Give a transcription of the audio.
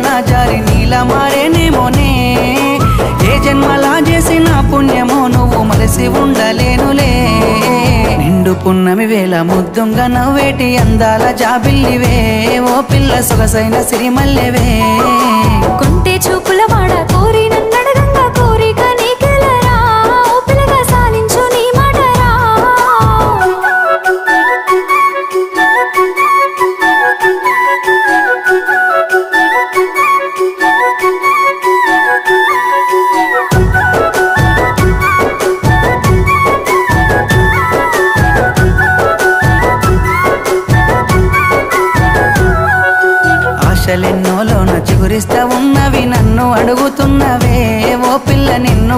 నా జారి నీలా మారేనేమోనే ఏ జన్మలా చేసిన పుణ్యమో నువ్వు మలసి ఉండలేనులే నిండు పున్నమి వేళ ముద్దుంగా నవ్వేటి అందాల జాబిల్లివే ఓ పిల్ల సొగసైన సిరిమల్లెవే కొంటే చూపుల వాడ కోరి నన్నడగంగా కోరిక నీకెలరా ఓ పిల్లగా సాలించు నీ మాటరా ఆశలెన్నోలోన చిగురిస్తా ఉన్నవి నన్ను అడుగుతున్నవే ఓ పిల్ల నిన్ను